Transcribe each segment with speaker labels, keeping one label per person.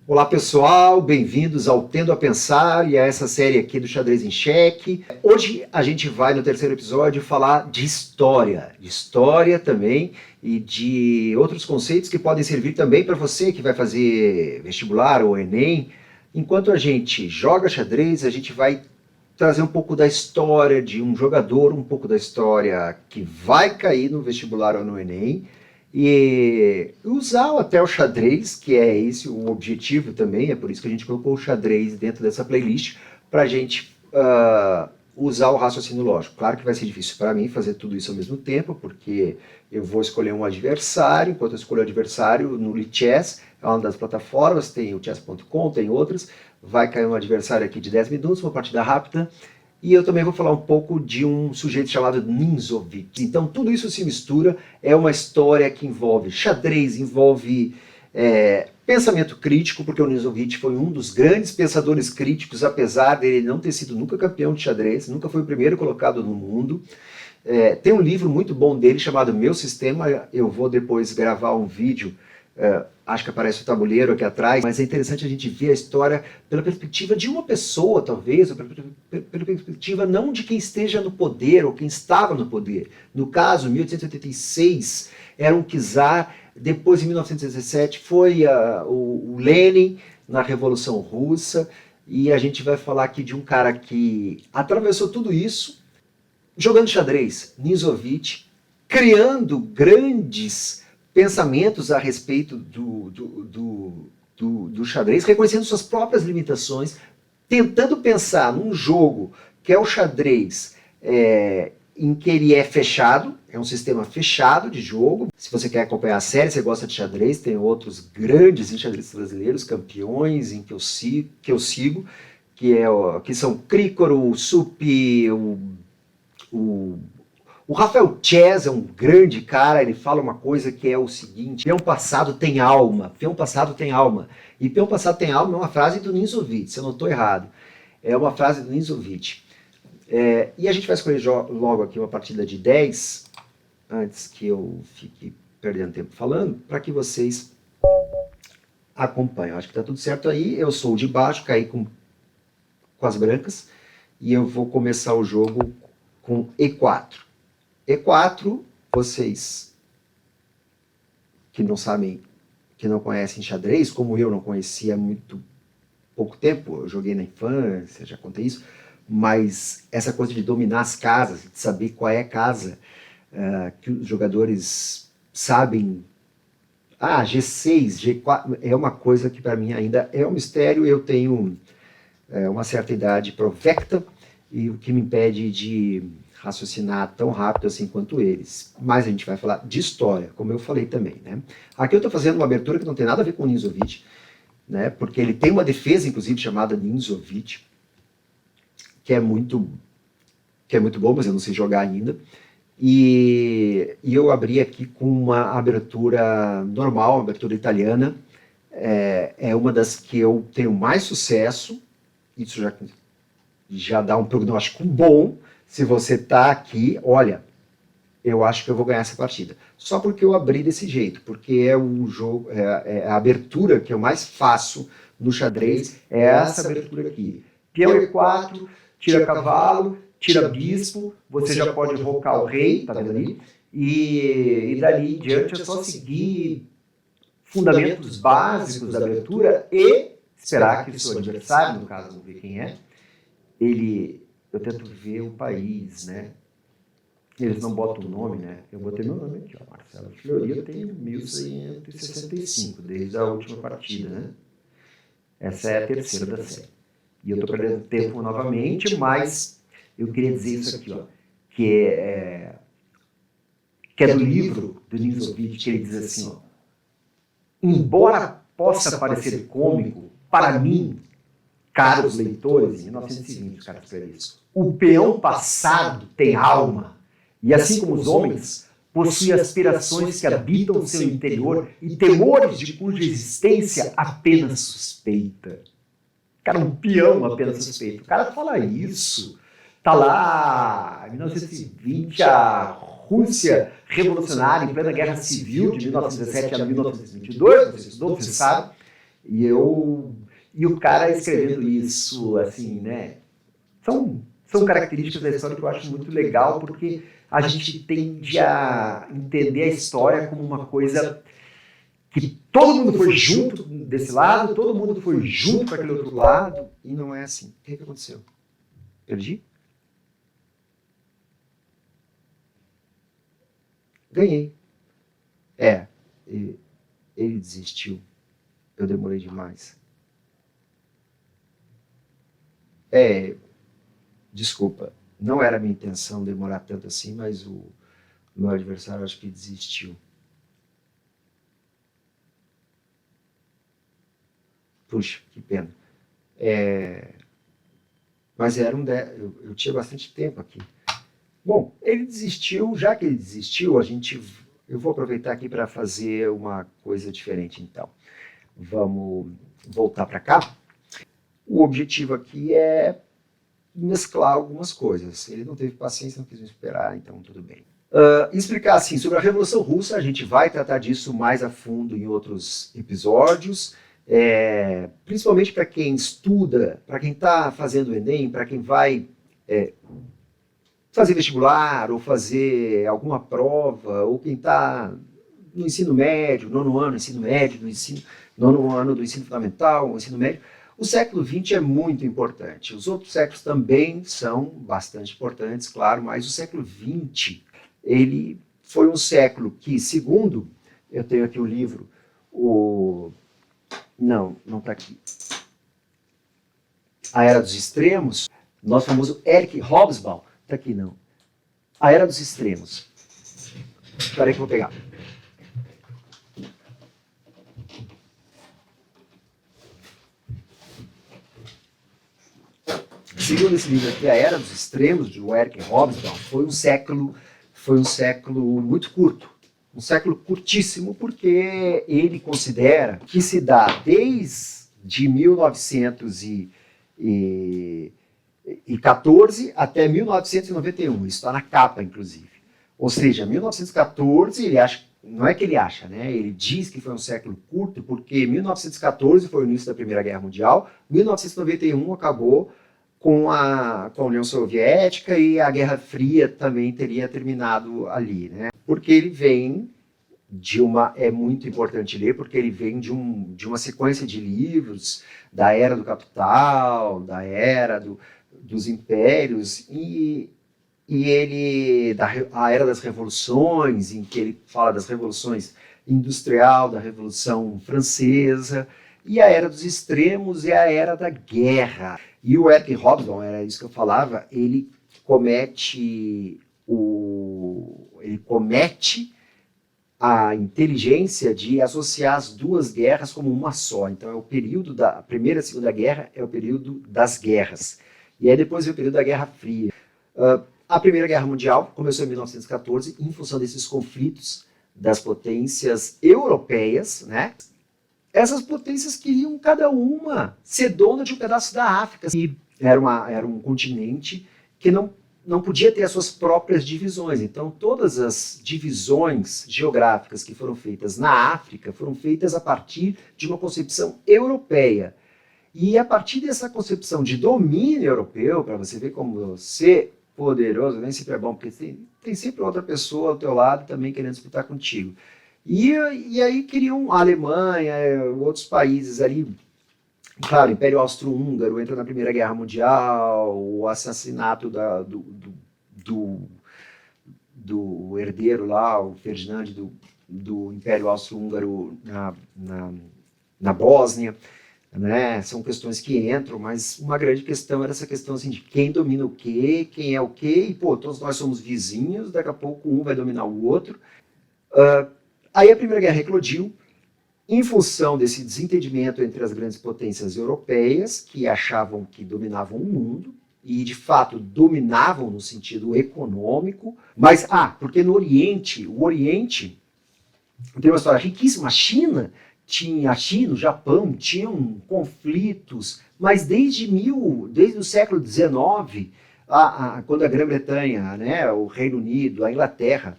Speaker 1: Olá pessoal, bem-vindos ao Tendo a Pensar e a essa série aqui do Xadrez em Xeque. Hoje a gente vai no terceiro episódio falar de história também e de outros conceitos que podem servir também para você que vai fazer vestibular ou Enem. Enquanto a gente joga xadrez, a gente vai trazer um pouco da história de um jogador, um pouco da história que vai cair no vestibular ou no Enem, e usar até o xadrez, que é esse o objetivo também, é por isso que a gente colocou o xadrez dentro dessa playlist, para a gente usar o raciocínio lógico. Claro que vai ser difícil para mim fazer tudo isso ao mesmo tempo, porque eu vou escolher um adversário, enquanto eu escolho o adversário no Lichess, é uma das plataformas, tem o chess.com, tem outras, vai cair um adversário aqui de 10 minutos, uma partida rápida, e eu também vou falar um pouco de um sujeito chamado Ninzovich. Então tudo isso se mistura, é uma história que envolve xadrez, envolve pensamento crítico, porque o Ninzovich foi um dos grandes pensadores críticos, apesar dele não ter sido nunca campeão de xadrez, nunca foi o primeiro colocado no mundo. Tem um livro muito bom dele chamado Meu Sistema, eu vou depois gravar um vídeo, acho que aparece o tabuleiro aqui atrás, mas é interessante a gente ver a história pela perspectiva de uma pessoa, talvez, ou pela perspectiva não de quem esteja no poder ou quem estava no poder. No caso, 1886 era um czar, depois em 1917 foi o Lenin na Revolução Russa, e a gente vai falar aqui de um cara que atravessou tudo isso jogando xadrez, Ninzovich, criando grandes pensamentos a respeito do xadrez, reconhecendo suas próprias limitações, tentando pensar num jogo que é o xadrez, em que ele é fechado, é um sistema fechado de jogo. Se você quer acompanhar a série, você gosta de xadrez, tem outros grandes enxadristas brasileiros, campeões em que eu sigo, que são Crícoro, Suppi, o Rafael Chess é um grande cara, ele fala uma coisa que é o seguinte: peão passado tem alma, peão passado tem alma. E peão passado tem alma é uma frase do Ninzovich, se eu não estou errado. É uma frase do Ninzovich. E a gente vai escolher logo aqui uma partida de 10, antes que eu fique perdendo tempo falando, para que vocês acompanhem. Acho que está tudo certo aí. Eu sou o de baixo, caí com as brancas, e eu vou começar o jogo com E4. E4, vocês que não sabem, que não conhecem xadrez, como eu não conhecia há muito pouco tempo, eu joguei na infância, já contei isso, mas essa coisa de dominar as casas, de saber qual é a casa que os jogadores sabem, G6, G4, é uma coisa que para mim ainda é um mistério. Eu tenho uma certa idade provecta, e o que me impede de raciocinar tão rápido assim quanto eles. Mas a gente vai falar de história, como eu falei também, né? Aqui eu estou fazendo uma abertura que não tem nada a ver com o Ninzovich, né? Porque ele tem uma defesa, inclusive, chamada Ninzovich, que é muito bom, mas eu não sei jogar ainda. E eu abri aqui com uma abertura normal, uma abertura italiana. É uma das que eu tenho mais sucesso. Isso já dá um prognóstico bom. Se você está aqui, olha, eu acho que eu vou ganhar essa partida. Só porque eu abri desse jeito, porque é o jogo, a abertura que eu mais faço no xadrez, é essa abertura aqui. Peão E4, tira cavalo, tira bispo, você já pode rocar o rei, tá vendo ali? E dali em diante é só seguir fundamentos básicos da abertura e esperar que o seu adversário, no caso, não ver quem é, eu tento ver o país, né? Eles não botam o nome, né? Eu botei meu nome aqui, ó, Marcelo Fleury, eu tenho 1165, desde a última partida, né? Essa é a terceira da série. E eu tô perdendo tempo novamente, mas eu queria dizer isso aqui, ó, que é do livro do Ninzovich, que ele diz assim, ó: embora possa parecer cômico, para mim, caros leitores, em 1920 os caras escreveram isso, o peão passado tem alma, e assim como os homens, possui aspirações que habitam seu interior e temores de cuja existência apenas suspeita. Cara, um peão apenas suspeita. O cara fala isso, tá lá, em 1920, a Rússia revolucionária, em plena guerra civil, de 1917 a 1922, você estudou, você sabe, E o cara escrevendo isso, assim, né? São características da história que eu acho muito legal, porque a gente tende a entender a história como uma coisa que todo mundo foi junto desse lado, todo mundo foi junto para aquele outro lado, e não é assim. O que aconteceu? Perdi? Ganhei. Ele desistiu. Eu demorei demais. Desculpa, não era a minha intenção demorar tanto assim, mas o meu adversário acho que desistiu. Puxa, que pena. Mas eu tinha bastante tempo aqui. Bom, ele desistiu, já que ele desistiu, eu vou aproveitar aqui para fazer uma coisa diferente então. Vamos voltar para cá. O objetivo aqui é mesclar algumas coisas. Ele não teve paciência, não quis me esperar, então tudo bem. Explicar assim, sobre a Revolução Russa, a gente vai tratar disso mais a fundo em outros episódios, principalmente para quem estuda, para quem está fazendo o Enem, para quem vai fazer vestibular ou fazer alguma prova, ou quem está no ensino médio, nono ano do ensino médio, nono ano do ensino fundamental, ensino médio. O século XX é muito importante. Os outros séculos também são bastante importantes, claro, mas o século XX, ele foi um século que, segundo, eu tenho aqui o livro, não está aqui. A Era dos Extremos, nosso famoso Eric Hobsbawm, está aqui não. A Era dos Extremos. Espera aí que eu vou pegar. Segundo esse livro aqui, A Era dos Extremos, de Eric Hobsbawm, foi um século muito curto. Um século curtíssimo, porque ele considera que se dá desde 1914 até 1991. Isso está na capa, inclusive. Ou seja, 1914, ele acha, não é que ele acha, né? Ele diz que foi um século curto, porque 1914 foi o início da Primeira Guerra Mundial, 1991 acabou com a União Soviética e a Guerra Fria também teria terminado ali, né? Porque ele vem é muito importante ler, porque ele vem de uma sequência de livros da Era do Capital, da Era dos Impérios, a Era das Revoluções, em que ele fala das revoluções industrial, da Revolução Francesa, e a Era dos Extremos é a Era da Guerra. E o Eric Hobsbawm, era isso que eu falava, ele comete a inteligência de associar as duas guerras como uma só. Então, é o período da Primeira e Segunda Guerra, é o período das guerras. E aí depois vem o período da Guerra Fria. A Primeira Guerra Mundial começou em 1914, em função desses conflitos das potências europeias, né? Essas potências queriam cada uma ser dona de um pedaço da África. E era um continente que não podia ter as suas próprias divisões. Então, todas as divisões geográficas que foram feitas na África foram feitas a partir de uma concepção europeia. E a partir dessa concepção de domínio europeu, para você ver como ser poderoso nem sempre é bom, porque tem sempre outra pessoa ao teu lado também querendo disputar contigo. E aí queriam a Alemanha, outros países ali, claro, o Império Austro-Húngaro entra na Primeira Guerra Mundial, o assassinato do herdeiro lá, o Ferdinand do Império Austro-Húngaro na Bósnia, né? São questões que entram, mas uma grande questão era essa questão assim, de quem domina o quê, quem é o quê, e pô, todos nós somos vizinhos, daqui a pouco um vai dominar o outro. Aí a Primeira Guerra eclodiu, em função desse desentendimento entre as grandes potências europeias, que achavam que dominavam o mundo, e de fato dominavam no sentido econômico, mas, porque no Oriente, o Oriente tem uma história riquíssima, a China, o Japão, tinham conflitos, mas desde o século XIX, quando a Grã-Bretanha, né, o Reino Unido, a Inglaterra,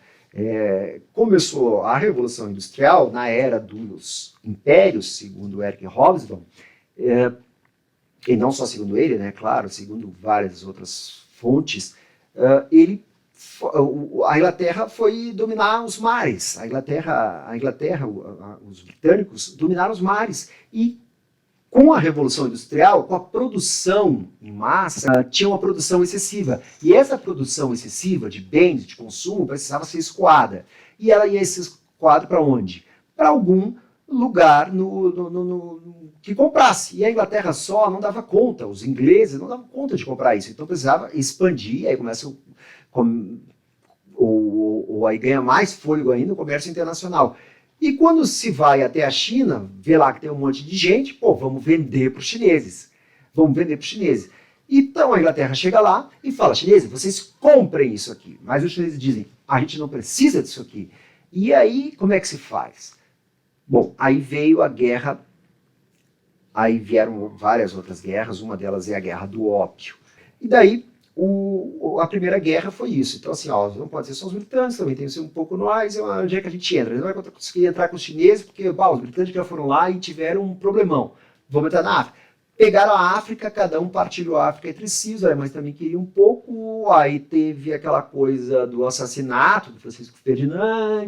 Speaker 1: Começou a Revolução Industrial na era dos impérios, segundo Eric Hobsbawm, e não só segundo ele, né, claro, segundo várias outras fontes, a Inglaterra foi dominar os mares. A Inglaterra, os britânicos dominaram os mares e com a Revolução Industrial, com a produção em massa, tinha uma produção excessiva. E essa produção excessiva de bens, de consumo, precisava ser escoada. E ela ia ser escoada para onde? Para algum lugar que comprasse. E a Inglaterra só não dava conta, os ingleses não davam conta de comprar isso. Então precisava expandir, aí começa ou aí ganha mais fôlego ainda o comércio internacional. E quando se vai até a China, vê lá que tem um monte de gente, vamos vender para os chineses. Vamos vender para os chineses. Então a Inglaterra chega lá e fala, chineses, vocês comprem isso aqui. Mas os chineses dizem, a gente não precisa disso aqui. E aí, como é que se faz? Bom, aí veio a guerra, aí vieram várias outras guerras, uma delas é a Guerra do Ópio. E daí, a Primeira Guerra foi isso. Então, assim, não pode ser só os britânicos, também tem que ser um pouco nós, onde é que a gente entra? Não vai conseguir entrar com os chineses, porque os britânicos já foram lá e tiveram um problemão. Vamos entrar na África. Pegaram a África, cada um partilhou a África entre si, os alemães também queriam um pouco, aí teve aquela coisa do assassinato do Francisco Ferdinand,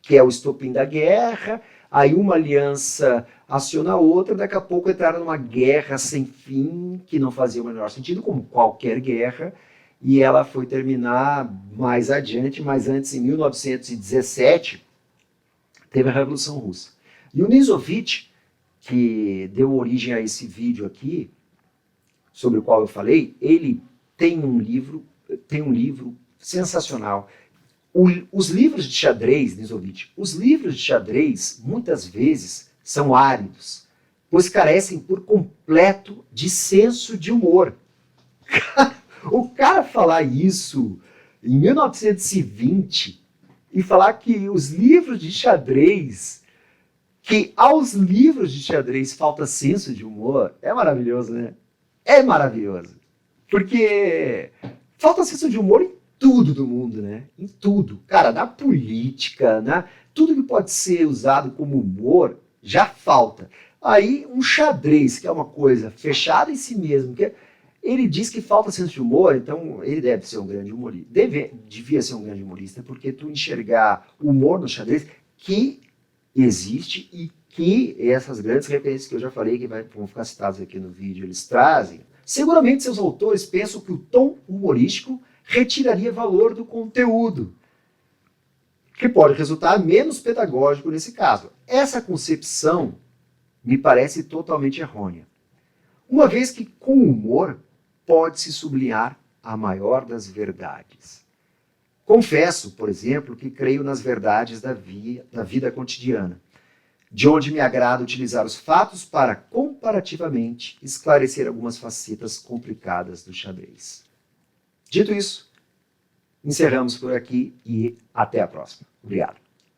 Speaker 1: que é o estopim da guerra, aí uma aliança aciona a outra, daqui a pouco entraram numa guerra sem fim, que não fazia o menor sentido, como qualquer guerra, e ela foi terminar mais adiante, mas antes, em 1917, teve a Revolução Russa. E o Nizovich, que deu origem a esse vídeo aqui, sobre o qual eu falei, ele tem um livro sensacional. Os livros de xadrez, Nizovich, os livros de xadrez, muitas vezes, são áridos, pois carecem por completo de senso de humor. O cara falar isso em 1920 e falar que os livros de xadrez, que aos livros de xadrez falta senso de humor, é maravilhoso, né? É maravilhoso. Porque falta senso de humor em tudo do mundo, né? Em tudo. Cara, na política, né? Tudo que pode ser usado como humor já falta. Aí um xadrez, que é uma coisa fechada em si mesmo, ele diz que falta senso de humor, então ele deve ser um grande humorista. Devia ser um grande humorista, porque tu enxergar humor no xadrez, que existe e que essas grandes referências que eu já falei, que vão ficar citadas aqui no vídeo, eles trazem. Seguramente seus autores pensam que o tom humorístico retiraria valor do conteúdo, que pode resultar menos pedagógico nesse caso. Essa concepção me parece totalmente errônea, uma vez que com humor pode-se sublinhar a maior das verdades. Confesso, por exemplo, que creio nas verdades da vida cotidiana, de onde me agrada utilizar os fatos para, comparativamente, esclarecer algumas facetas complicadas do xadrez. Dito isso, encerramos por aqui e até a próxima. Obrigado.